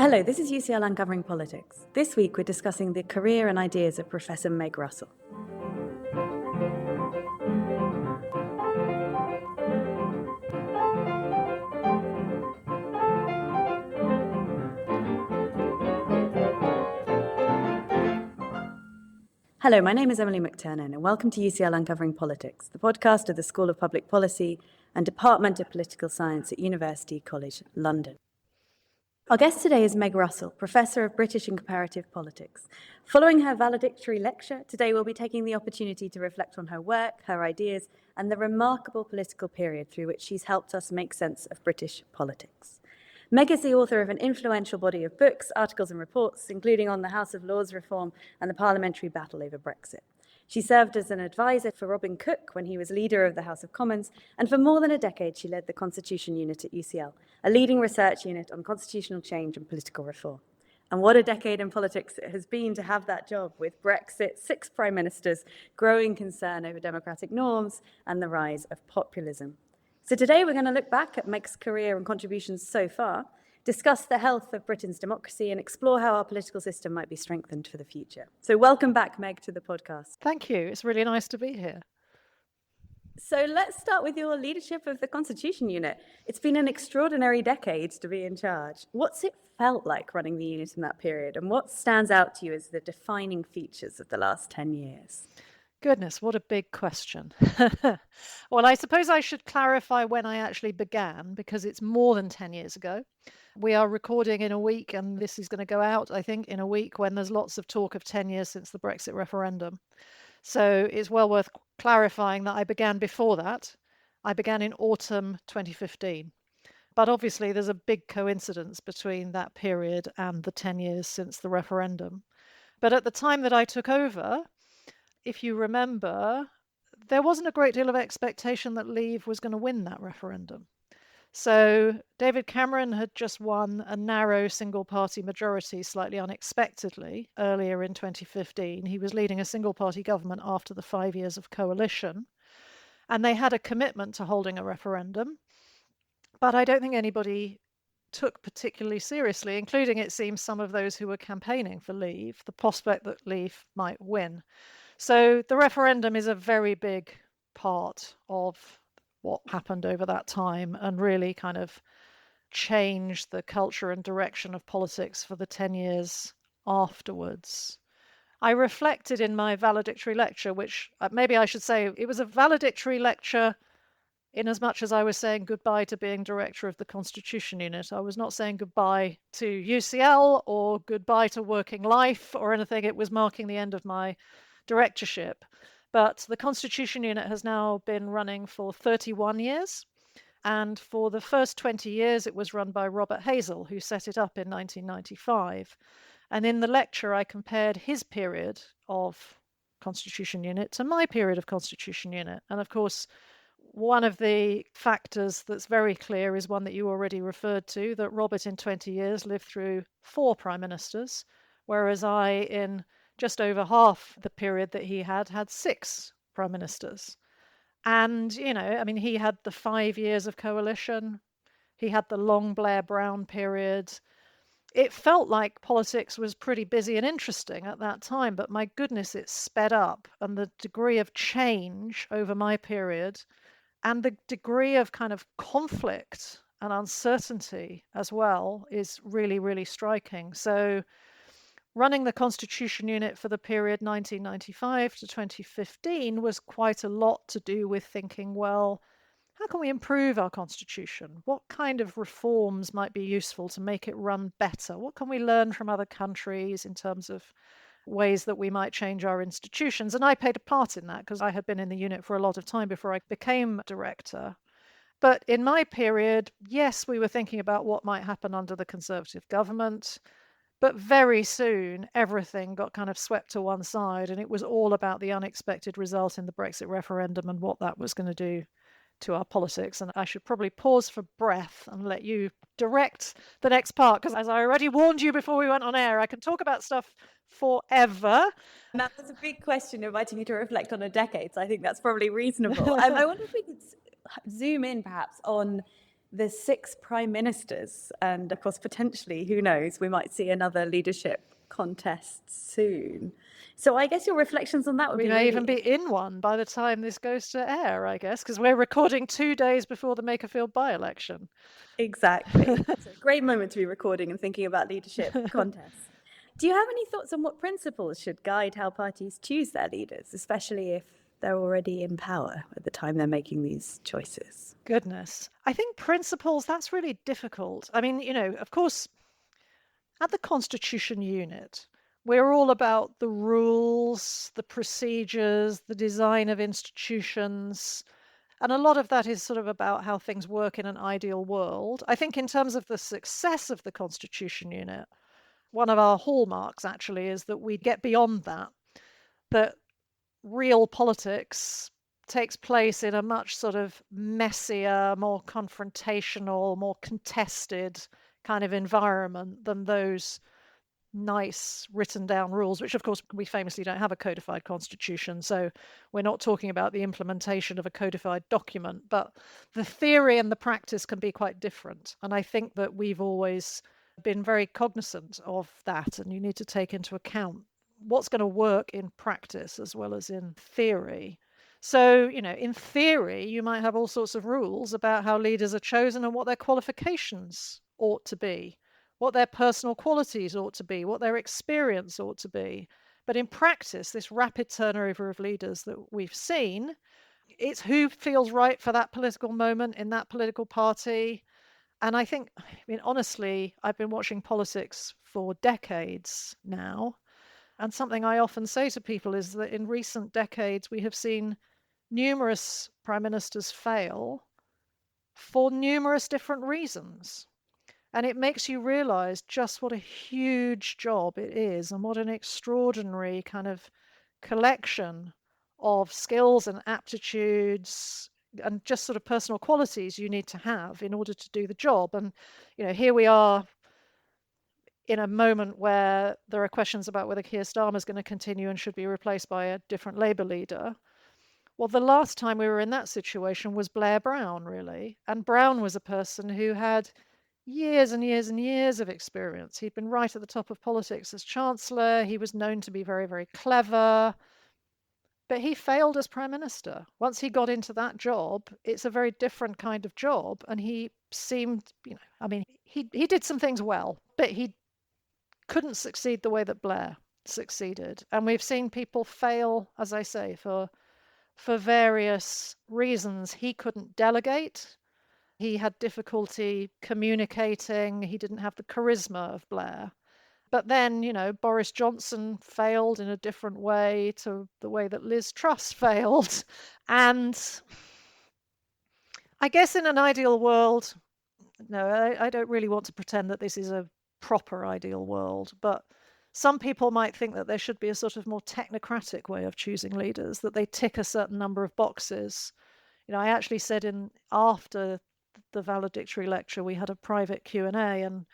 Hello, this is UCL Uncovering Politics. This week we're discussing the career and ideas of Professor Meg Russell. Hello, my name is Emily McTurnan and welcome to UCL Uncovering Politics, the podcast of the School of Public Policy and Department of Political Science at University College London. Our guest today is Meg Russell, Professor of British and Comparative Politics. Following her valedictory lecture, today we'll be taking the opportunity to reflect on her work, her ideas, and the remarkable political period through which she's helped us make sense of British politics. Meg is the author of an influential body of books, articles and reports, including on the House of Lords reform and the parliamentary battle over Brexit. She served as an advisor for Robin Cook when he was leader of the House of Commons, and for more than a decade she led the Constitution Unit at UCL, a leading research unit on constitutional change and political reform. And what a decade in politics it has been to have that job, with Brexit, 6 prime ministers, growing concern over democratic norms, and the rise of populism. So today we're going to look back at Meg's career and contributions so far, discuss the health of Britain's democracy, and explore how our political system might be strengthened for the future. So welcome back, Meg, to the podcast. Thank you. It's really nice to be here. So let's start with your leadership of the Constitution Unit. It's been an extraordinary decade to be in charge. What's it felt like running the unit in that period, and what stands out to you as the defining features of the last 10 years? Goodness, what a big question. Well, I suppose I should clarify when I actually began, because it's more than 10 years ago. We are recording in a week, and this is going to go out, I think, in a week when there's lots of talk of 10 years since the Brexit referendum. So it's well worth clarifying that I began before that. I began in autumn 2015. But obviously, there's a big coincidence between that period and the 10 years since the referendum. But at the time that I took over, if you remember, there wasn't a great deal of expectation that Leave was going to win that referendum. So David Cameron had just won a narrow single-party majority, slightly unexpectedly, earlier in 2015. He was leading a single-party government after the 5 years of coalition. And they had a commitment to holding a referendum. But I don't think anybody took particularly seriously, including, it seems, some of those who were campaigning for Leave, the prospect that Leave might win. So the referendum is a very big part of what happened over that time and really kind of changed the culture and direction of politics for the 10 years afterwards. I reflected in my valedictory lecture, which maybe I should say it was a valedictory lecture in as much as I was saying goodbye to being director of the Constitution Unit. I was not saying goodbye to UCL or goodbye to working life or anything. It was marking the end of my directorship. But the Constitution Unit has now been running for 31 years. And for the first 20 years, it was run by Robert Hazel, who set it up in 1995. And in the lecture, I compared his period of Constitution Unit to my period of Constitution Unit. And of course, one of the factors that's very clear is one that you already referred to, that Robert in 20 years lived through 4 prime ministers, whereas I, in just over half the period that he had 6 prime ministers. And, he had the 5 years of coalition. He had the long Blair Brown period. It felt like politics was pretty busy and interesting at that time, but my goodness, it sped up. And the degree of change over my period and the degree of kind of conflict and uncertainty as well is really, really striking. So running the Constitution Unit for the period 1995 to 2015 was quite a lot to do with thinking, well, how can we improve our Constitution? What kind of reforms might be useful to make it run better? What can we learn from other countries in terms of ways that we might change our institutions? And I played a part in that because I had been in the unit for a lot of time before I became director. But in my period, yes, we were thinking about what might happen under the Conservative government. But very soon, everything got kind of swept to one side, and it was all about the unexpected result in the Brexit referendum and what that was going to do to our politics. And I should probably pause for breath and let you direct the next part, because as I already warned you before we went on air, I can talk about stuff forever. That was a big question, inviting you to reflect on a decade, so I think that's probably reasonable. I wonder if we could zoom in perhaps on There's 6 prime ministers, and of course, potentially, who knows, we might see another leadership contest soon. So I guess your reflections on that would We be may really even be in one by the time this goes to air, I guess, because we're recording 2 days before the Makerfield by-election. Exactly. So a great moment to be recording and thinking about leadership contests. Do you have any thoughts on what principles should guide how parties choose their leaders, especially if they're already in power at the time they're making these choices? Goodness. I think principles, that's really difficult. I mean, of course, at the Constitution Unit, we're all about the rules, the procedures, the design of institutions. And a lot of that is sort of about how things work in an ideal world. I think in terms of the success of the Constitution Unit, one of our hallmarks actually is that we get beyond that real politics takes place in a much sort of messier, more confrontational, more contested kind of environment than those nice written down rules, which of course we famously don't have a codified constitution. So we're not talking about the implementation of a codified document, but the theory and the practice can be quite different. And I think that we've always been very cognizant of that. And you need to take into account what's going to work in practice as well as in theory. So, in theory, you might have all sorts of rules about how leaders are chosen and what their qualifications ought to be, what their personal qualities ought to be, what their experience ought to be. But in practice, this rapid turnover of leaders that we've seen, it's who feels right for that political moment in that political party. And I think, honestly, I've been watching politics for decades now. And something I often say to people is that in recent decades, we have seen numerous prime ministers fail for numerous different reasons. And it makes you realize just what a huge job it is and what an extraordinary kind of collection of skills and aptitudes and just sort of personal qualities you need to have in order to do the job. And, here we are in a moment where there are questions about whether Keir Starmer is going to continue and should be replaced by a different Labour leader. Well, the last time we were in that situation was Blair Brown, really. And Brown was a person who had years and years and years of experience. He'd been right at the top of politics as Chancellor. He was known to be very, very clever. But he failed as Prime Minister. Once he got into that job, it's a very different kind of job. And he seemed, he did some things well, but he couldn't succeed the way that Blair succeeded. And we've seen people fail, as I say, for various reasons. He couldn't delegate. He had difficulty communicating. He didn't have the charisma of Blair. But then, Boris Johnson failed in a different way to the way that Liz Truss failed. And I guess in an ideal world, no, I don't really want to pretend that this is a proper ideal world, but some people might think that there should be a sort of more technocratic way of choosing leaders, that they tick a certain number of boxes. I actually said after the valedictory lecture, we had a private Q&A, and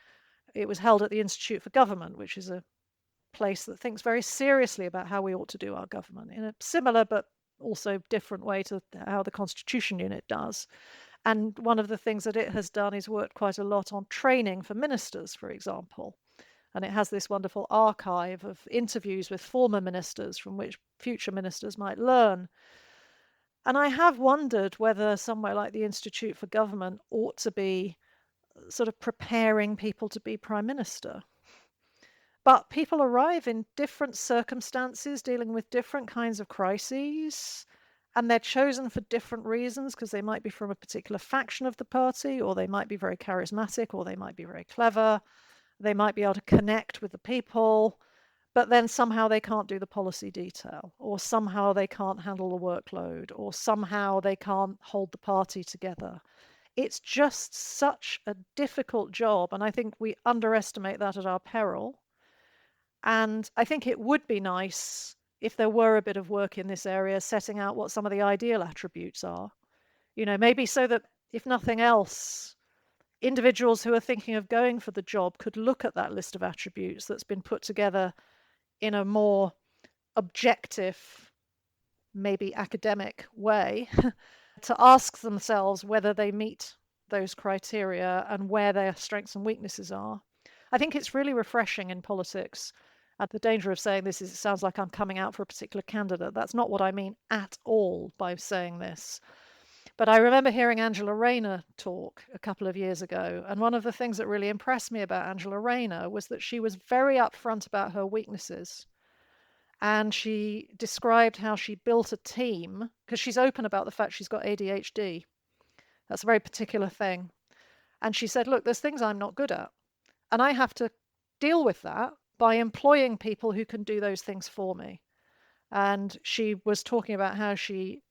it was held at the Institute for Government, which is a place that thinks very seriously about how we ought to do our government in a similar but also different way to how the Constitution Unit does. And one of the things that it has done is worked quite a lot on training for ministers, for example. And it has this wonderful archive of interviews with former ministers from which future ministers might learn. And I have wondered whether somewhere like the Institute for Government ought to be sort of preparing people to be Prime Minister. But people arrive in different circumstances, dealing with different kinds of crises, and they're chosen for different reasons because they might be from a particular faction of the party, or they might be very charismatic, or they might be very clever. They might be able to connect with the people, but then somehow they can't do the policy detail, or somehow they can't handle the workload, or somehow they can't hold the party together. It's just such a difficult job, and I think we underestimate that at our peril. And I think it would be nice if there were a bit of work in this area setting out what some of the ideal attributes are. Maybe so that, if nothing else, individuals who are thinking of going for the job could look at that list of attributes that's been put together in a more objective, maybe academic way to ask themselves whether they meet those criteria and where their strengths and weaknesses are. I think it's really refreshing in politics. At the danger of saying this is, it sounds like I'm coming out for a particular candidate. That's not what I mean at all by saying this. But I remember hearing Angela Rayner talk a couple of years ago, and one of the things that really impressed me about Angela Rayner was that she was very upfront about her weaknesses. And she described how she built a team, because she's open about the fact she's got ADHD. That's a very particular thing. And she said, look, there's things I'm not good at, and I have to deal with that by employing people who can do those things for me. And she was talking about how she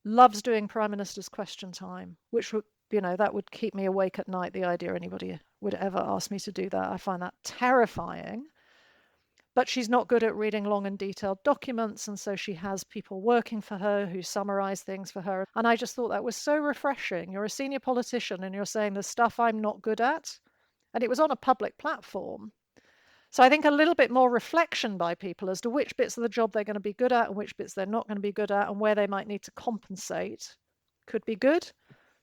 loves doing Prime Minister's Question Time, which would, that would keep me awake at night, the idea anybody would ever ask me to do that. I find that terrifying. But she's not good at reading long and detailed documents, and so she has people working for her who summarize things for her. And I just thought that was so refreshing. You're a senior politician and you're saying there's stuff I'm not good at. And it was on a public platform. So I think a little bit more reflection by people as to which bits of the job they're going to be good at and which bits they're not going to be good at and where they might need to compensate could be good.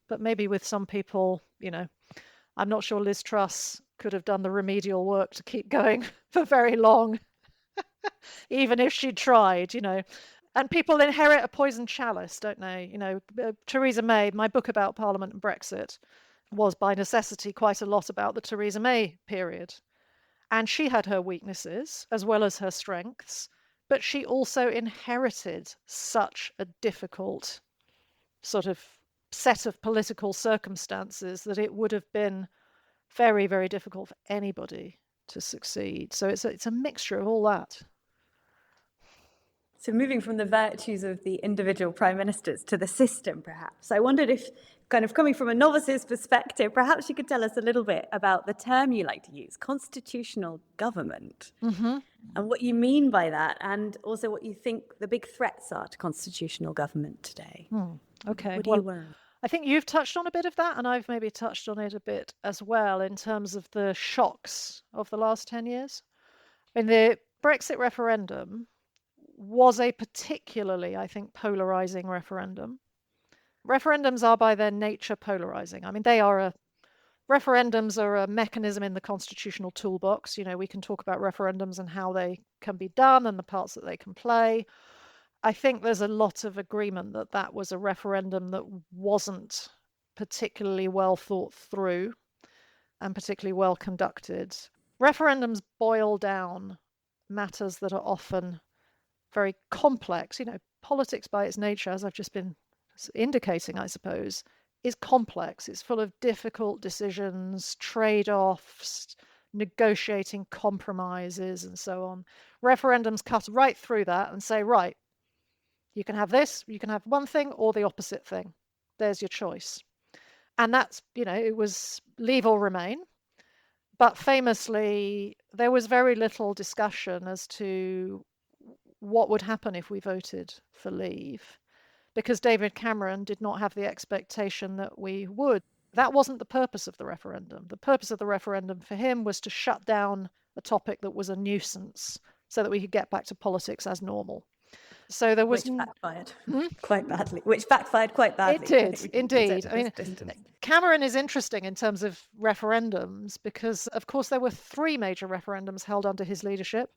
But maybe with some people, I'm not sure Liz Truss could have done the remedial work to keep going for very long, even if she tried, And people inherit a poisoned chalice, don't they? Theresa May, my book about Parliament and Brexit was by necessity quite a lot about the Theresa May period. And she had her weaknesses as well as her strengths, but she also inherited such a difficult sort of set of political circumstances that it would have been very, very difficult for anybody to succeed. So it's a mixture of all that. So moving from the virtues of the individual prime ministers to the system, perhaps, I wondered if, kind of coming from a novice's perspective, perhaps you could tell us a little bit about the term you like to use, constitutional government, and what you mean by that, and also what you think the big threats are to constitutional government today. Okay. What do you learn? I think you've touched on a bit of that, and I've maybe touched on it a bit as well in terms of the shocks of the last 10 years. In the Brexit referendum was a particularly, I think, polarizing referendum. Referendums are by their nature polarizing. I mean, referendums are a mechanism in the constitutional toolbox. We can talk about referendums and how they can be done and the parts that they can play. I think there's a lot of agreement that that was a referendum that wasn't particularly well thought through and particularly well conducted. Referendums boil down matters that are often very complex. Politics by its nature, as I've just been indicating, I suppose, is complex. It's full of difficult decisions, trade-offs, negotiating compromises, and so on. Referendums cut right through that and say, right, you can have this, you can have one thing or the opposite thing. There's your choice. And that's, it was leave or remain. But famously, there was very little discussion as to what would happen if we voted for leave, because David Cameron did not have the expectation that we would. That wasn't the purpose of the referendum. The purpose of the referendum for him was to shut down a topic that was a nuisance so that we could get back to politics as normal. So there was... Which backfired quite badly. Which backfired quite badly. It did, indeed. I mean, Cameron is interesting in terms of referendums because, of course, there were 3 major referendums held under his leadership.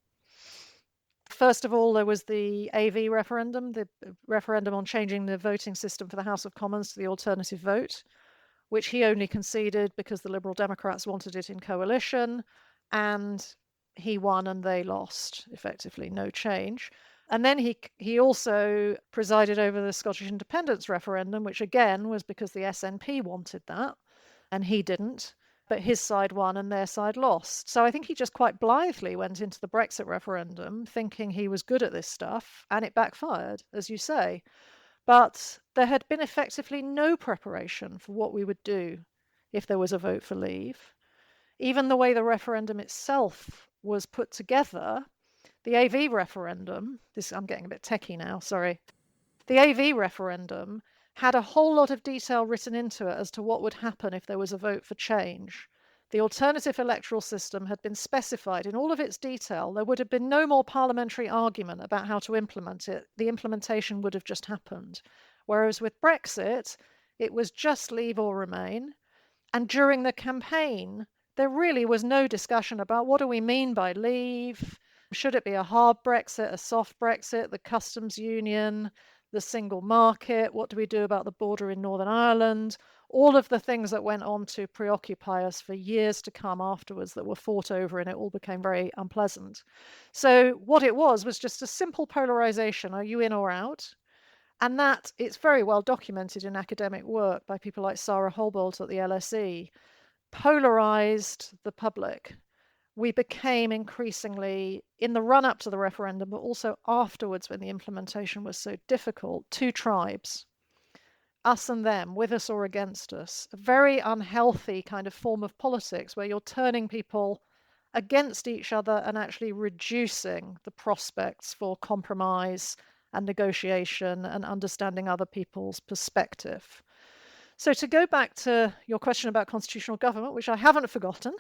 First of all, there was the AV referendum, the referendum on changing the voting system for the House of Commons to the alternative vote, which he only conceded because the Liberal Democrats wanted it in coalition, and he won and they lost, effectively, no change. And then he also presided over the Scottish independence referendum, which again was because the SNP wanted that, and he didn't. But his side won and their side lost. So I think he just quite blithely went into the Brexit referendum thinking he was good at this stuff, and it backfired, as you say. But there had been effectively no preparation for what we would do if there was a vote for leave. Even the way the referendum itself was put together, the AV referendum, I'm getting a bit techie now, sorry. The AV referendum had a whole lot of detail written into it as to what would happen if there was a vote for change. The alternative electoral system had been specified in all of its detail. There would have been no more parliamentary argument about how to implement it. The implementation would have just happened. Whereas with Brexit, It was just leave or remain. And during the campaign, there really was no discussion about what do we mean by leave? Should it be a hard Brexit, a soft Brexit, the customs union, the single market? What do we do about the border in Northern Ireland? All of the things that went on to preoccupy us for years to come afterwards that were fought over, and it all became very unpleasant. So what it was just a simple polarization. Are you in or out? And that it's very well documented in academic work by people like Sarah Holbolt at the LSE, polarized the public. We became increasingly, in the run up to the referendum, but also afterwards when the implementation was so difficult, two tribes, us and them, with us or against us. A very unhealthy kind of form of politics where you're turning people against each other and actually reducing the prospects for compromise and negotiation and understanding other people's perspective. So, to go back to your question about constitutional government, which I haven't forgotten,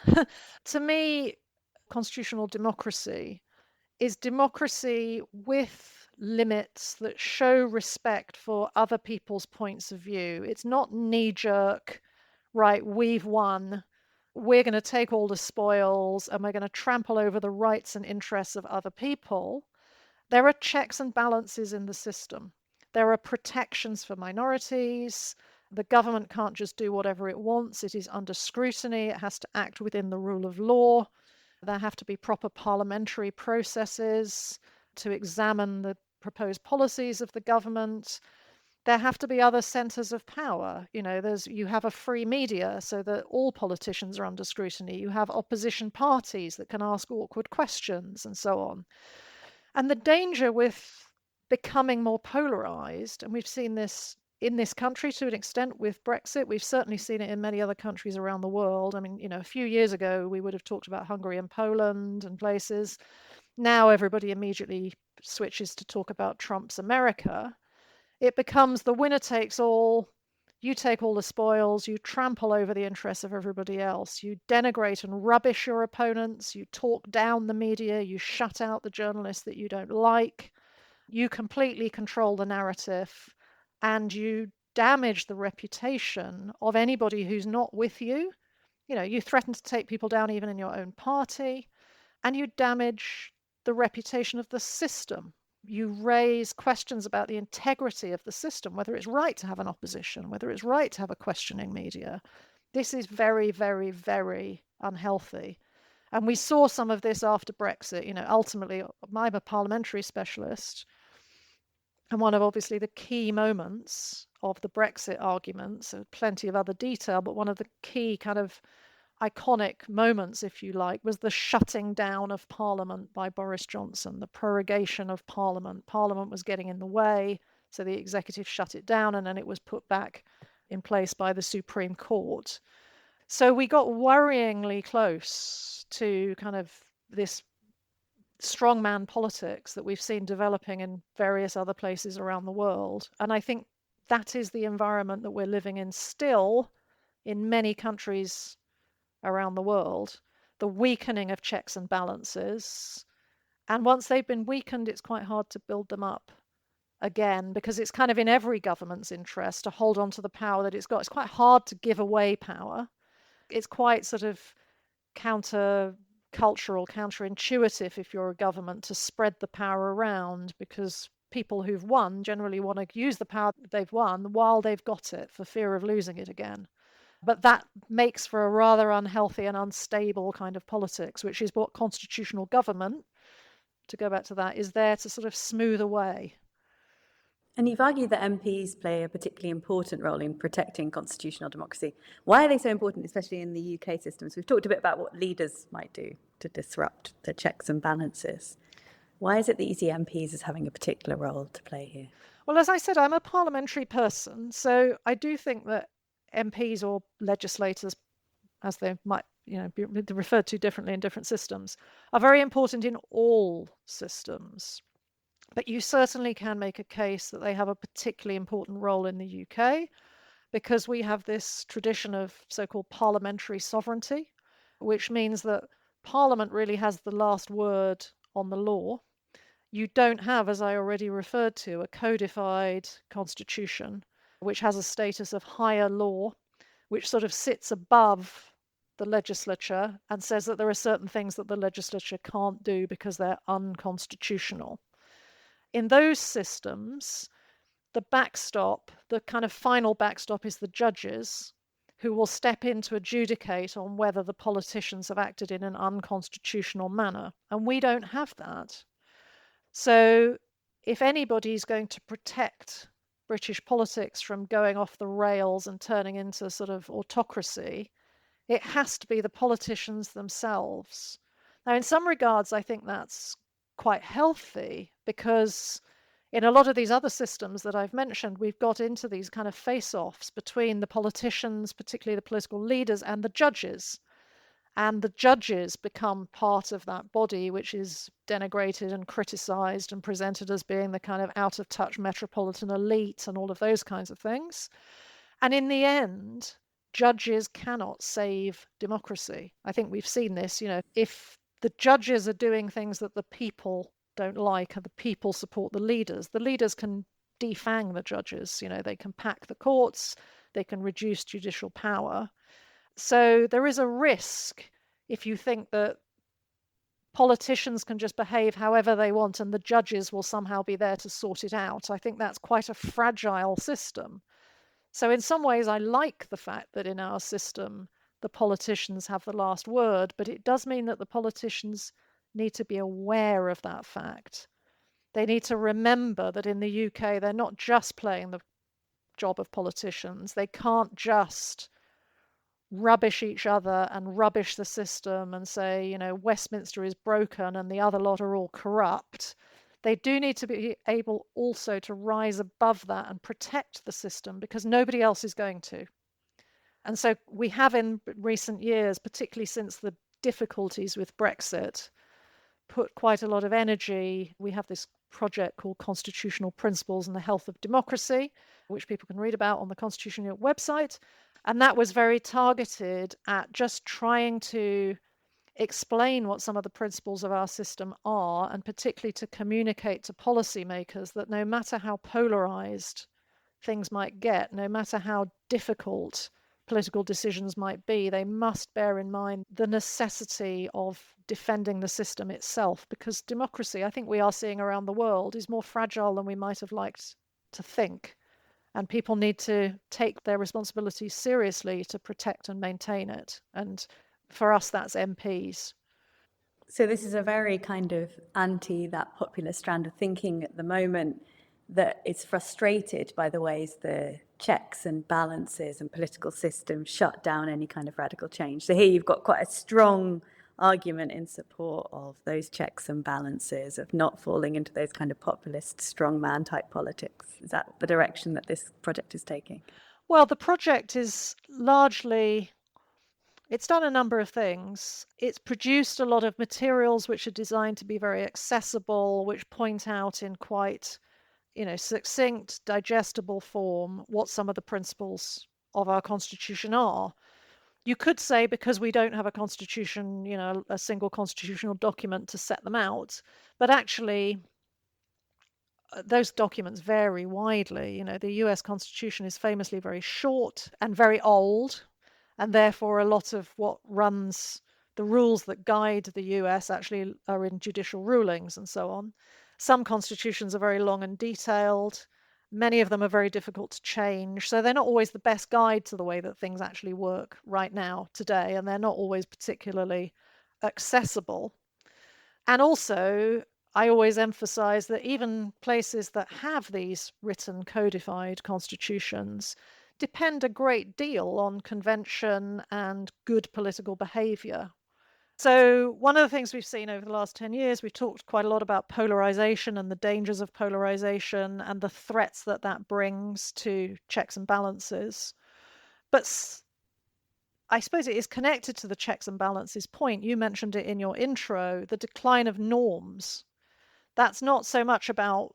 to me, constitutional democracy is democracy with limits that show respect for other people's points of view. It's not knee jerk, right, we've won, we're going to take all the spoils and we're going to trample over the rights and interests of other people. There are checks and balances in the system. There are protections for minorities. The government can't just do whatever it wants. It is under scrutiny. It has to act within the rule of law. There have to be proper parliamentary processes to examine the proposed policies of the government. There have to be other centers of power. You have a free media so that all politicians are under scrutiny. You have opposition parties that can ask awkward questions and so on. And the danger with becoming more polarized, and we've seen this in this country to an extent with Brexit, we've certainly seen it in many other countries around the world. I mean, a few years ago, we would have talked about Hungary and Poland and places. Now everybody immediately switches to talk about Trump's America. It becomes the winner takes all. You take all the spoils, you trample over the interests of everybody else, you denigrate and rubbish your opponents, you talk down the media, you shut out the journalists that you don't like, you completely control the narrative, and you damage the reputation of anybody who's not with you. You threaten to take people down even in your own party, and you damage the reputation of the system. You raise questions about the integrity of the system, whether it's right to have an opposition, whether it's right to have a questioning media. This is very, very, very unhealthy. And we saw some of this after Brexit. Ultimately, I'm a parliamentary specialist. And one of obviously the key moments of the Brexit arguments, so plenty of other detail, but one of the key kind of iconic moments, if you like, was the shutting down of Parliament by Boris Johnson, the prorogation of Parliament. Parliament was getting in the way, so the executive shut it down, and then it was put back in place by the Supreme Court. So we got worryingly close to kind of this strongman politics that we've seen developing in various other places around the world. And I think that is the environment that we're living in still in many countries around the world, the weakening of checks and balances. And once they've been weakened, it's quite hard to build them up again, because it's kind of in every government's interest to hold on to the power that it's got. It's quite hard to give away power. It's quite sort of counter-cultural, counterintuitive if you're a government to spread the power around, because people who've won generally want to use the power they've won while they've got it for fear of losing it again. But that makes for a rather unhealthy and unstable kind of politics, which is what constitutional government, to go back to that, is there to sort of smooth away. And you've argued that MPs play a particularly important role in protecting constitutional democracy. Why are they so important, especially in the UK systems? We've talked a bit about what leaders might do to disrupt the checks and balances. Why is it that you see MPs as having a particular role to play here? Well, as I said, I'm a parliamentary person, so I do think that MPs or legislators, as they might be referred to differently in different systems, are very important in all systems. But you certainly can make a case that they have a particularly important role in the UK because we have this tradition of so-called parliamentary sovereignty, which means that Parliament really has the last word on the law. You don't have, as I already referred to, a codified constitution. which has a status of higher law, which sort of sits above the legislature and says that there are certain things that the legislature can't do because they're unconstitutional. In those systems, the backstop, the kind of final backstop, is the judges who will step in to adjudicate on whether the politicians have acted in an unconstitutional manner. And we don't have that. So if anybody's going to protect British politics from going off the rails and turning into sort of autocracy, it has to be the politicians themselves. Now, in some regards, I think that's quite healthy because in a lot of these other systems that I've mentioned, we've got into these kind of face-offs between the politicians, particularly the political leaders, and the judges. And the judges become part of that body, which is denigrated and criticized and presented as being the kind of out of touch metropolitan elite and all of those kinds of things. And in the end, judges cannot save democracy. I think we've seen this, if the judges are doing things that the people don't like and the people support the leaders can defang the judges, they can pack the courts, they can reduce judicial power. So there is a risk if you think that politicians can just behave however they want and the judges will somehow be there to sort it out. I think that's quite a fragile system. So in some ways, I like the fact that in our system, the politicians have the last word, but it does mean that the politicians need to be aware of that fact. They need to remember that in the UK, they're not just playing the job of politicians. They can't just rubbish each other and rubbish the system and say, Westminster is broken and the other lot are all corrupt. They do need to be able also to rise above that and protect the system because nobody else is going to. And so we have in recent years, particularly since the difficulties with Brexit, put quite a lot of energy. We have this project called Constitutional Principles and the Health of Democracy, which people can read about on the Constitution website. And that was very targeted at just trying to explain what some of the principles of our system are, and particularly to communicate to policymakers that no matter how polarized things might get, no matter how difficult political decisions might be, they must bear in mind the necessity of defending the system itself, because democracy, I think we are seeing around the world, is more fragile than we might have liked to think. And people need to take their responsibilities seriously to protect and maintain it. And for us, that's MPs. So this is a very kind of anti that popular strand of thinking at the moment, that it's frustrated by the ways the checks and balances and political systems shut down any kind of radical change. So here you've got quite a strong argument in support of those checks and balances, of not falling into those kind of populist strongman type politics. Is that the direction that this project is taking? Well, the project is largely, it's done a number of things. It's produced a lot of materials which are designed to be very accessible, which point out in quite, succinct, digestible form what some of the principles of our constitution are. You could say because we don't have a constitution, a single constitutional document to set them out, but actually those documents vary widely. The US Constitution is famously very short and very old, and therefore a lot of what runs the rules that guide the US actually are in judicial rulings and so on. Some constitutions are very long and detailed. Many of them are very difficult to change. So they're not always the best guide to the way that things actually work right now, today, and they're not always particularly accessible. And also, I always emphasize that even places that have these written codified constitutions depend a great deal on convention and good political behavior. So one of the things we've seen over the last 10 years, we've talked quite a lot about polarization and the dangers of polarization and the threats that that brings to checks and balances. But I suppose it is connected to the checks and balances point. You mentioned it in your intro, the decline of norms. That's not so much about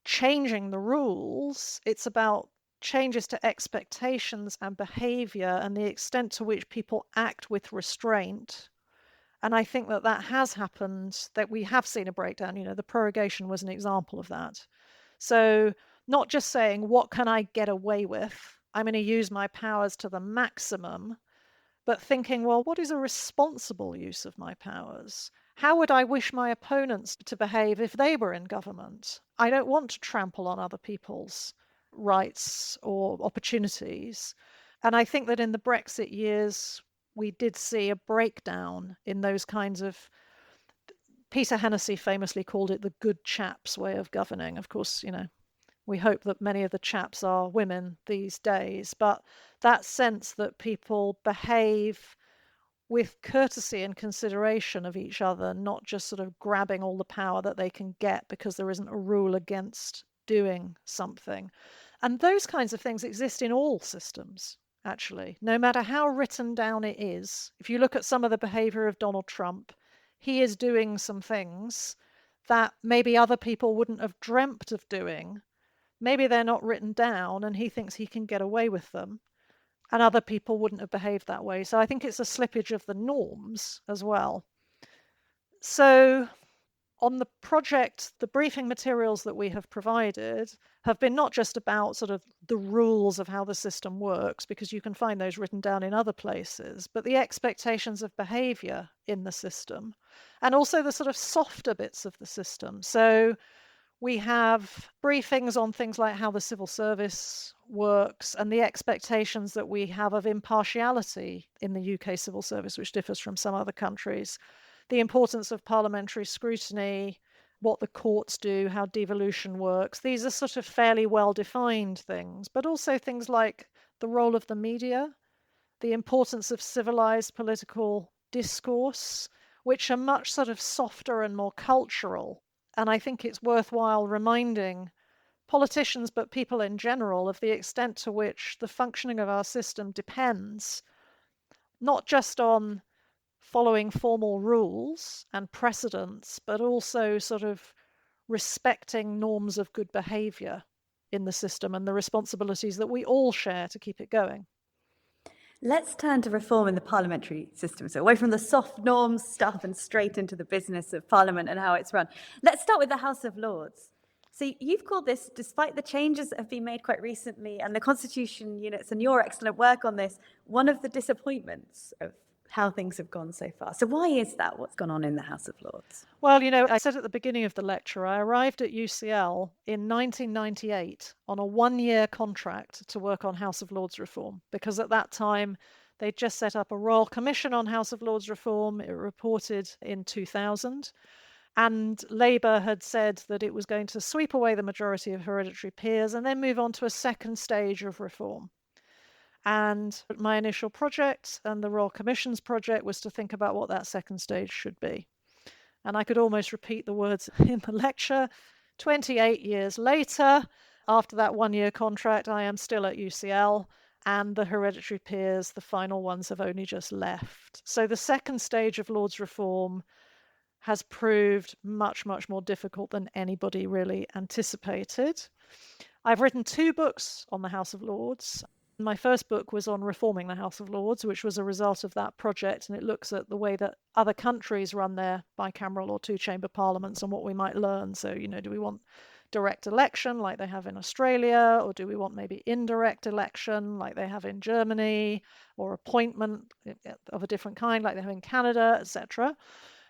changing the rules, it's about changes to expectations and behavior and the extent to which people act with restraint. And I think that that has happened, that we have seen a breakdown. The prorogation was an example of that. So not just saying, what can I get away with? I'm going to use my powers to the maximum, but thinking, well, what is a responsible use of my powers? How would I wish my opponents to behave if they were in government? I don't want to trample on other people's rights or opportunities. And I think that in the Brexit years, we did see a breakdown in those kinds of. Peter Hennessy famously called it the good chaps way of governing. Of course, we hope that many of the chaps are women these days, but that sense that people behave with courtesy and consideration of each other, not just sort of grabbing all the power that they can get because there isn't a rule against doing something. And those kinds of things exist in all systems, actually, no matter how written down it is. If you look at some of the behavior of Donald Trump, he is doing some things that maybe other people wouldn't have dreamt of doing. Maybe they're not written down and he thinks he can get away with them, and other people wouldn't have behaved that way. So I think it's a slippage of the norms as well. So on the project, the briefing materials that we have provided have been not just about sort of the rules of how the system works, because you can find those written down in other places, but the expectations of behavior in the system, and also the sort of softer bits of the system. So we have briefings on things like how the civil service works and the expectations that we have of impartiality in the UK civil service, which differs from some other countries, the importance of parliamentary scrutiny, what the courts do, how devolution works. These are sort of fairly well-defined things, but also things like the role of the media, the importance of civilized political discourse, which are much sort of softer and more cultural. And I think it's worthwhile reminding politicians, but people in general, of the extent to which the functioning of our system depends not just on following formal rules and precedents, but also sort of respecting norms of good behavior in the system and the responsibilities that we all share to keep it going. Let's turn to reform in the parliamentary system. So away from the soft norms stuff and straight into the business of Parliament and how it's run. Let's start with the House of Lords. So you've called this, despite the changes that have been made quite recently and the constitution units and your excellent work on this, one of the disappointments of how things have gone so far. So why is that? What's gone on in the House of Lords? Well, I said at the beginning of the lecture, I arrived at UCL in 1998 on a one-year contract to work on House of Lords reform, because at that time they'd just set up a Royal Commission on House of Lords reform. It reported in 2000. And Labour had said that it was going to sweep away the majority of hereditary peers and then move on to a second stage of reform. And my initial project and the Royal Commission's project was to think about what that second stage should be. And I could almost repeat the words in the lecture. 28 years later, after that one-year contract, I am still at UCL, and the hereditary peers, the final ones, have only just left. So the second stage of Lords reform has proved much, much more difficult than anybody really anticipated. I've written 2 books on the House of Lords. My first book was on reforming the House of Lords, which was a result of that project, and it looks at the way that other countries run their bicameral or two-chamber parliaments and what we might learn. So, do we want direct election like they have in Australia, or do we want maybe indirect election like they have in Germany, or appointment of a different kind like they have in Canada, etc.?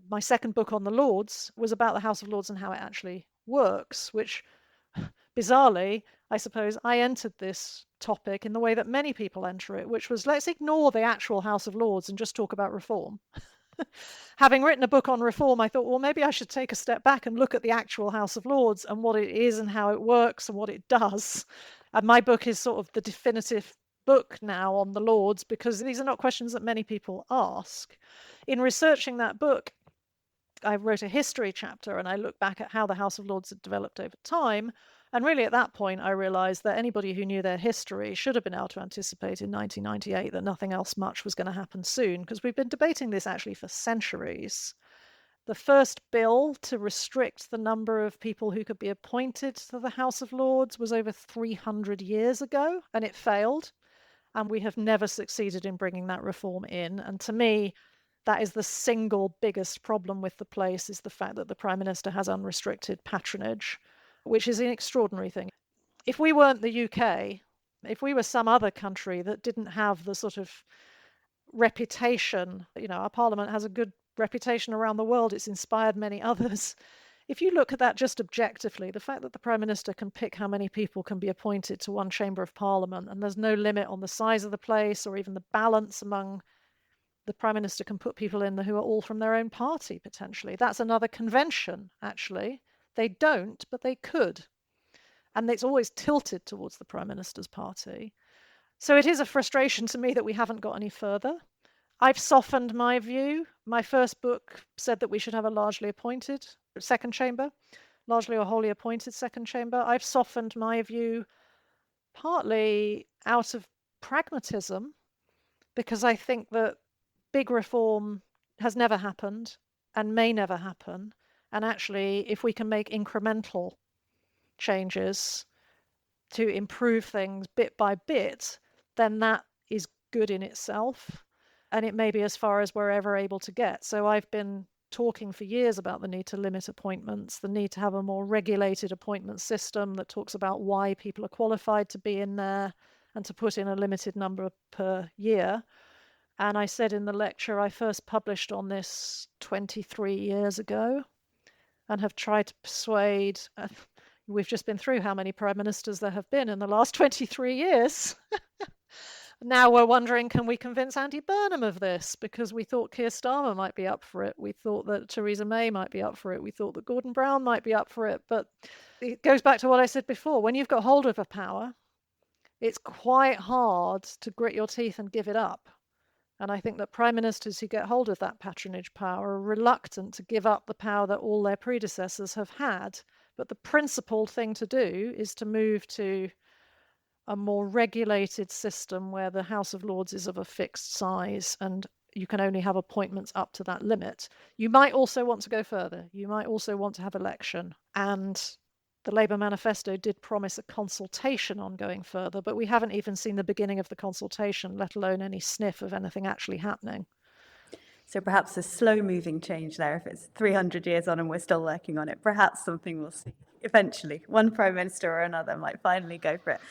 My second book on the Lords was about the House of Lords and how it actually works, which bizarrely, I suppose, I entered this topic in the way that many people enter it, which was, let's ignore the actual House of Lords and just talk about reform. Having written a book on reform, I thought, well, maybe I should take a step back and look at the actual House of Lords and what it is and how it works and what it does. And my book is sort of the definitive book now on the Lords, because these are not questions that many people ask. In researching that book, I wrote a history chapter and I looked back at how the House of Lords had developed over time. And really, at that point, I realized that anybody who knew their history should have been able to anticipate in 1998 that nothing else much was going to happen soon, because we've been debating this actually for centuries. The first bill to restrict the number of people who could be appointed to the House of Lords was over 300 years ago, and it failed. And we have never succeeded in bringing that reform in. And to me, that is the single biggest problem with the place, is the fact that the Prime Minister has unrestricted patronage, which is an extraordinary thing. if we weren't the UK, if we were some other country that didn't have the sort of reputation, our parliament has a good reputation around the world, it's inspired many others. If you look at that just objectively, the fact that the Prime Minister can pick how many people can be appointed to one chamber of Parliament, and there's no limit on the size of the place or even the balance among the Prime Minister can put people in who are all from their own party, potentially. That's another convention, actually. They don't, but they could. And it's always tilted towards the Prime Minister's party. So it is a frustration to me that we haven't got any further. I've softened my view. My first book said that we should have a largely appointed second chamber, largely or wholly appointed second chamber. I've softened my view partly out of pragmatism, because I think that big reform has never happened and may never happen. And actually, if we can make incremental changes to improve things bit by bit, then that is good in itself. And it may be as far as we're ever able to get. So I've been talking for years about the need to limit appointments, the need to have a more regulated appointment system that talks about why people are qualified to be in there and to put in a limited number per year. And I said in the lecture, I first published on this 23 years ago and have tried to persuade. We've just been through how many prime ministers there have been in the last 23 years. Now we're wondering, can we convince Andy Burnham of this? Because we thought Keir Starmer might be up for it. We thought that Theresa May might be up for it. We thought that Gordon Brown might be up for it. But it goes back to what I said before. When you've got hold of a power, it's quite hard to grit your teeth and give it up. And I think that prime ministers who get hold of that patronage power are reluctant to give up the power that all their predecessors have had. But the principled thing to do is to move to a more regulated system where the House of Lords is of a fixed size and you can only have appointments up to that limit. You might also want to go further. You might also want to have election. And the Labour manifesto did promise a consultation on going further, but we haven't even seen the beginning of the consultation, let alone any sniff of anything actually happening. So perhaps a slow-moving change there. If it's 300 years on and we're still working on it, perhaps something we'll see eventually. One prime minister or another might finally go for it.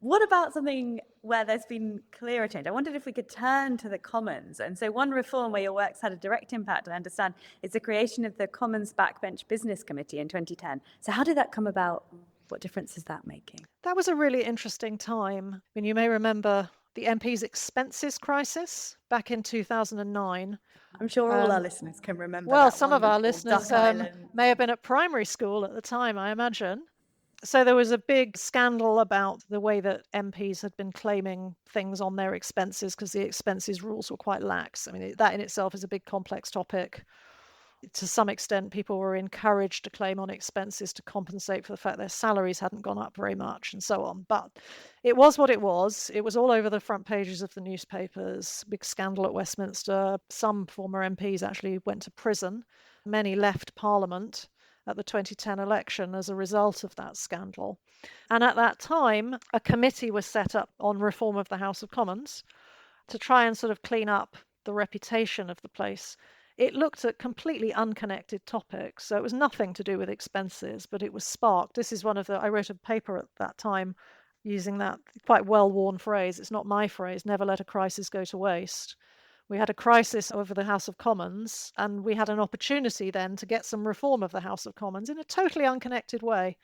What about something where there's been clearer change? I wondered if we could turn to the Commons. And so one reform where your work's had a direct impact, I understand, is the creation of the Commons Backbench Business Committee in 2010. So how did that come about? What difference is that making? That was a really interesting time. I mean, you may remember the MP's expenses crisis back in 2009. I'm sure all our listeners can remember Well, that some of our wonderful listeners Duck Island. may have been at primary school at the time, I imagine. So there was a big scandal about the way that MPs had been claiming things on their expenses because the expenses rules were quite lax. I mean, that in itself is a big complex topic. To some extent, people were encouraged to claim on expenses to compensate for the fact their salaries hadn't gone up very much and so on. But it was what it was. It was all over the front pages of the newspapers. Big scandal at Westminster. Some former MPs actually went to prison. Many left Parliament at the 2010 election as a result of that scandal. And at that time, a committee was set up on reform of the House of Commons to try and sort of clean up the reputation of the place. It looked at completely unconnected topics, so it was nothing to do with expenses, but it was sparked. This is I wrote a paper at that time using that quite well-worn phrase. It's not my phrase, never let a crisis go to waste. We had a crisis over the House of Commons, and we had an opportunity then to get some reform of the House of Commons in a totally unconnected way.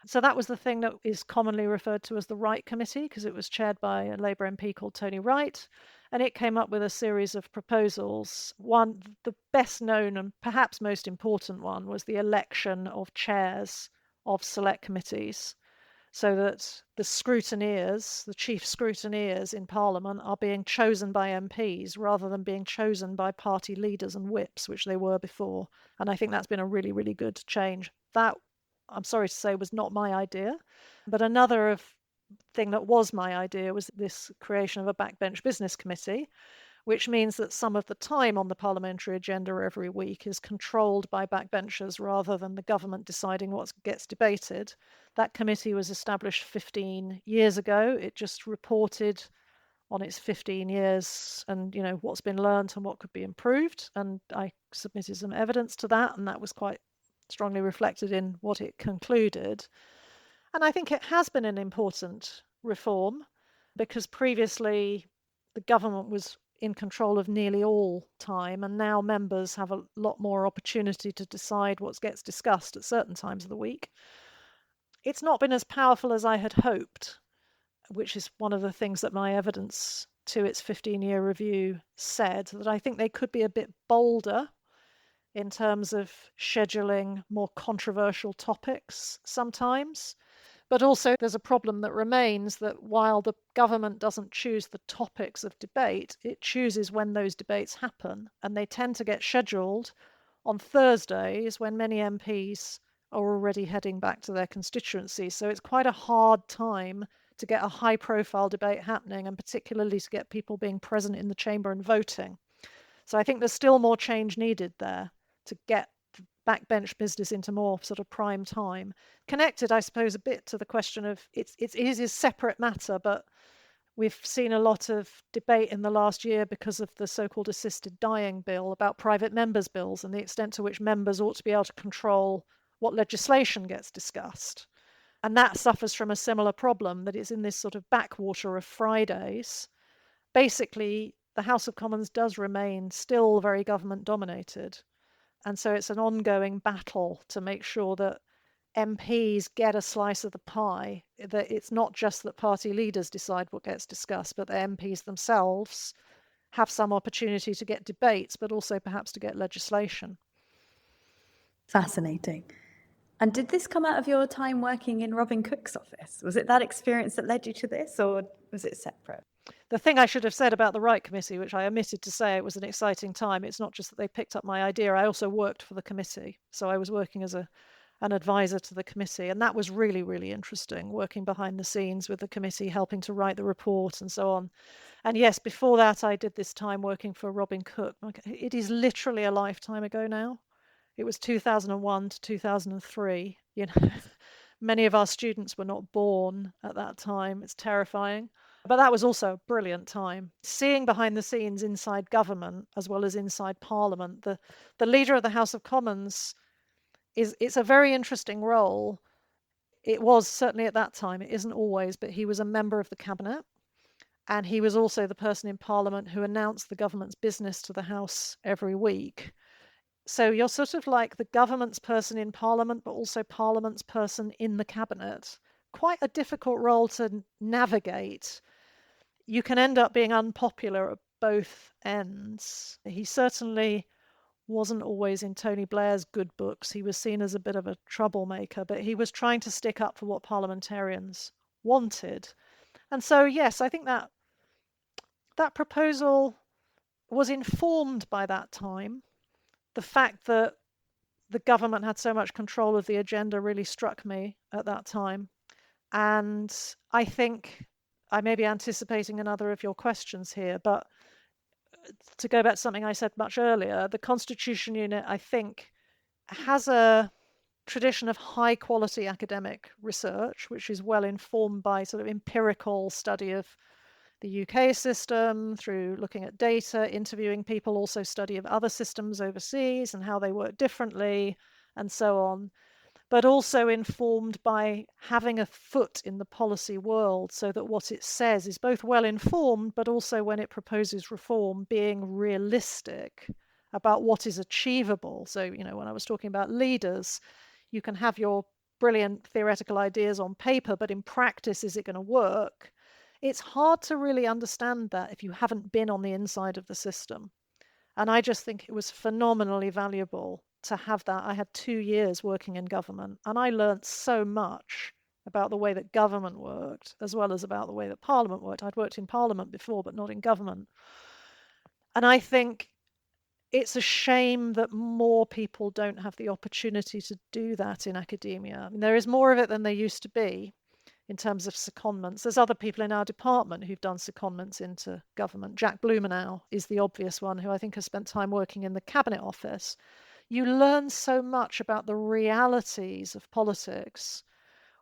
So that was the thing that is commonly referred to as the Wright Committee, because it was chaired by a Labour MP called Tony Wright, and it came up with a series of proposals. One, the best known and perhaps most important one, was the election of chairs of select committees, so that the scrutineers, the chief scrutineers in Parliament, are being chosen by MPs rather than being chosen by party leaders and whips, which they were before. And I think that's been a really, really good change. That, I'm sorry to say, was not my idea. But another thing that was my idea was this creation of a backbench business committee, which means that some of the time on the parliamentary agenda every week is controlled by backbenchers rather than the government deciding what gets debated. That committee was established 15 years ago. It just reported on its 15 years and, what's been learned and what could be improved. And I submitted some evidence to that, and that was quite strongly reflected in what it concluded. And I think it has been an important reform because previously the government was in control of nearly all time, and now members have a lot more opportunity to decide what gets discussed at certain times of the week. It's not been as powerful as I had hoped, which is one of the things that my evidence to its 15-year review said, that I think they could be a bit bolder in terms of scheduling more controversial topics sometimes. But also, there's a problem that remains that while the government doesn't choose the topics of debate, it chooses when those debates happen. And they tend to get scheduled on Thursdays when many MPs are already heading back to their constituencies. So it's quite a hard time to get a high profile debate happening, and particularly to get people being present in the chamber and voting. So I think there's still more change needed there to get backbench business into more sort of prime time. Connected, I suppose, a bit to the question of it is a separate matter, but we've seen a lot of debate in the last year because of the so-called assisted dying bill about private members' bills and the extent to which members ought to be able to control what legislation gets discussed. And that suffers from a similar problem, that it's in this sort of backwater of Fridays. Basically, the House of Commons does remain still very government dominated. And so it's an ongoing battle to make sure that MPs get a slice of the pie, that it's not just that party leaders decide what gets discussed, but the MPs themselves have some opportunity to get debates, but also perhaps to get legislation. Fascinating. And did this come out of your time working in Robin Cook's office? Was it that experience that led you to this, or was it separate? The thing I should have said about the Right Committee, which I omitted to say, it was an exciting time. It's not just that they picked up my idea, I also worked for the committee. So I was working as an advisor to the committee, and that was really, really interesting, working behind the scenes with the committee, helping to write the report and so on. And yes, before that, I did this time working for Robin Cook. It is literally a lifetime ago now. It was 2001 to 2003. You know, many of our students were not born at that time. It's terrifying. But that was also a brilliant time. Seeing behind the scenes inside government as well as inside Parliament, the leader of the House of Commons it's a very interesting role. It was certainly at that time, it isn't always, but he was a member of the cabinet. And he was also the person in Parliament who announced the government's business to the House every week. So you're sort of like the government's person in Parliament, but also Parliament's person in the cabinet. Quite a difficult role to navigate. You can end up being unpopular at both ends. He certainly wasn't always in Tony Blair's good books. He was seen as a bit of a troublemaker, but he was trying to stick up for what parliamentarians wanted. And so, yes, I think that proposal was informed by that time. The fact that the government had so much control of the agenda really struck me at that time. And I think I may be anticipating another of your questions here, but to go back to something I said much earlier, the Constitution Unit, I think, has a tradition of high quality academic research, which is well informed by sort of empirical study of the UK system, through looking at data, interviewing people, also study of other systems overseas and how they work differently, and so on. But also informed by having a foot in the policy world, so that what it says is both well informed, but also when it proposes reform, being realistic about what is achievable. So, you know, when I was talking about leaders, you can have your brilliant theoretical ideas on paper, but in practice, is it going to work? It's hard to really understand that if you haven't been on the inside of the system. And I just think it was phenomenally valuable to have that. I had 2 years working in government, and I learned so much about the way that government worked, as well as about the way that Parliament worked. I'd worked in Parliament before, but not in government. And I think it's a shame that more people don't have the opportunity to do that in academia. I mean, there is more of it than there used to be in terms of secondments. There's other people in our department who've done secondments into government. Jack Blumenau is the obvious one, who I think has spent time working in the Cabinet Office. You learn so much about the realities of politics,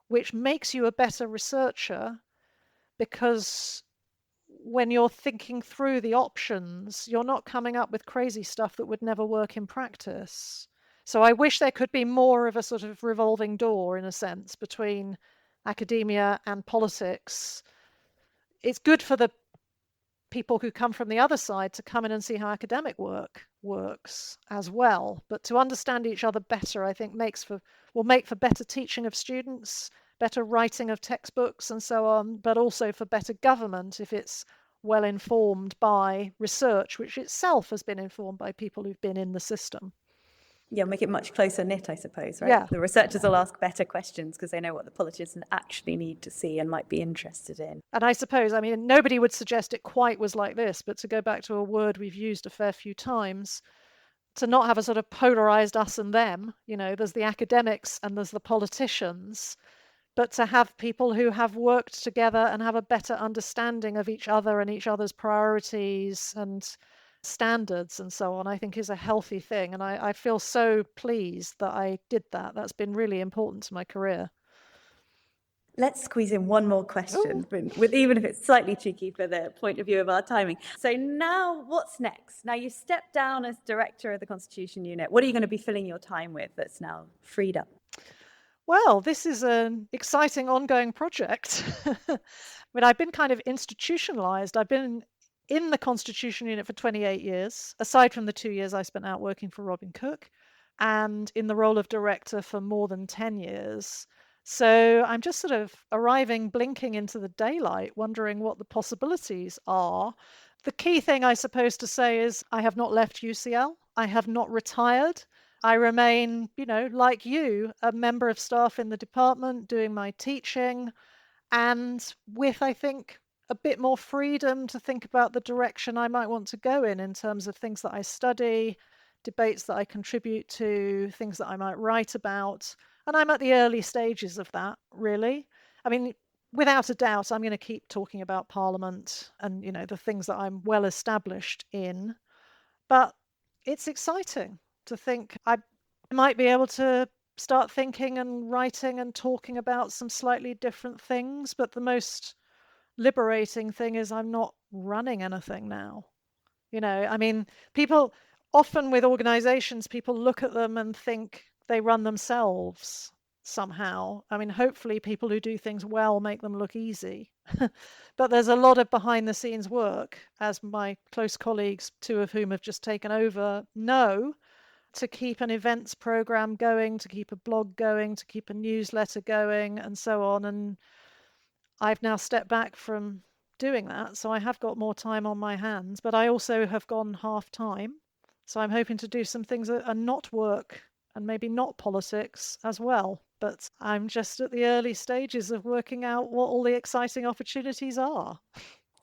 which makes you a better researcher, because when you're thinking through the options, you're not coming up with crazy stuff that would never work in practice. So I wish there could be more of a sort of revolving door, in a sense, between academia and politics. It's good for the people who come from the other side to come in and see how academic work works as well. But to understand each other better, I think will make for better teaching of students, better writing of textbooks and so on, but also for better government if it's well informed by research, which itself has been informed by people who've been in the system. Yeah, make it much closer knit, I suppose, right? Yeah. The researchers will ask better questions because they know what the politicians actually need to see and might be interested in. And I suppose, I mean, nobody would suggest it quite was like this, but to go back to a word we've used a fair few times, to not have a sort of polarized us and them, there's the academics and there's the politicians, but to have people who have worked together and have a better understanding of each other and each other's priorities and standards and so on, I think is a healthy thing. And I feel so pleased that I did that. That's been really important to my career. Let's squeeze in one more question, with even if it's slightly cheeky for the point of view of our timing. So now what's next? Now you stepped down as director of the Constitution Unit. What are you going to be filling your time with that's now freed up? Well, this is an exciting ongoing project. But I've been kind of institutionalized. I've been in the Constitution Unit for 28 years, aside from the 2 years I spent out working for Robin Cook, and in the role of director for more than 10 years. So I'm just sort of blinking into the daylight, wondering what the possibilities are. The key thing, I suppose, to say is I have not left UCL. I have not retired. I remain, like you, a member of staff in the department doing my teaching and with, I think, a bit more freedom to think about the direction I might want to go in terms of things that I study, debates that I contribute to, things that I might write about. And I'm at the early stages of that, really. I mean, without a doubt, I'm going to keep talking about Parliament and, the things that I'm well established in. But it's exciting to think I might be able to start thinking and writing and talking about some slightly different things. But the most liberating thing is I'm not running anything now. I mean, people often with organizations, people look at them and think they run themselves somehow. I mean, hopefully people who do things well make them look easy. But there's a lot of behind the scenes work, as my close colleagues, two of whom have just taken over, know, to keep an events program going, to keep a blog going, to keep a newsletter going, and so on. And I've now stepped back from doing that, so I have got more time on my hands, but I also have gone half time. So I'm hoping to do some things that are not work and maybe not politics as well. But I'm just at the early stages of working out what all the exciting opportunities are.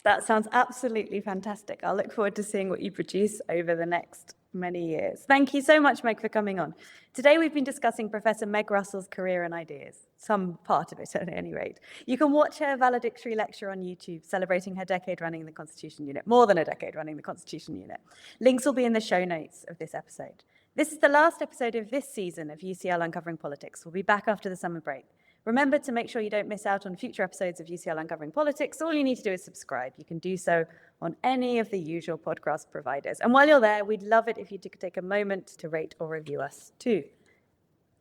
That sounds absolutely fantastic. I'll look forward to seeing what you produce over the next many years. Thank you so much, Meg, for coming on. Today we've been discussing Professor Meg Russell's career and ideas, some part of it at any rate. You can watch her valedictory lecture on YouTube celebrating her decade running the Constitution Unit, more than a decade running the Constitution Unit. Links will be in the show notes of this episode. This is the last episode of this season of UCL Uncovering Politics. We'll be back after the summer break. Remember to make sure you don't miss out on future episodes of UCL Uncovering Politics. All you need to do is subscribe. You can do so on any of the usual podcast providers. And while you're there, we'd love it if you could take a moment to rate or review us too.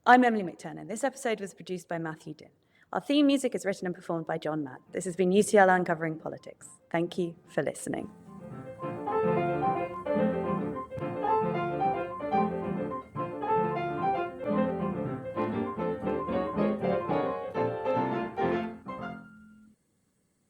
I'm Emily McTurnan. This episode was produced by Matthew Din. Our theme music is written and performed by John Matt. This has been UCL Uncovering Politics. Thank you for listening.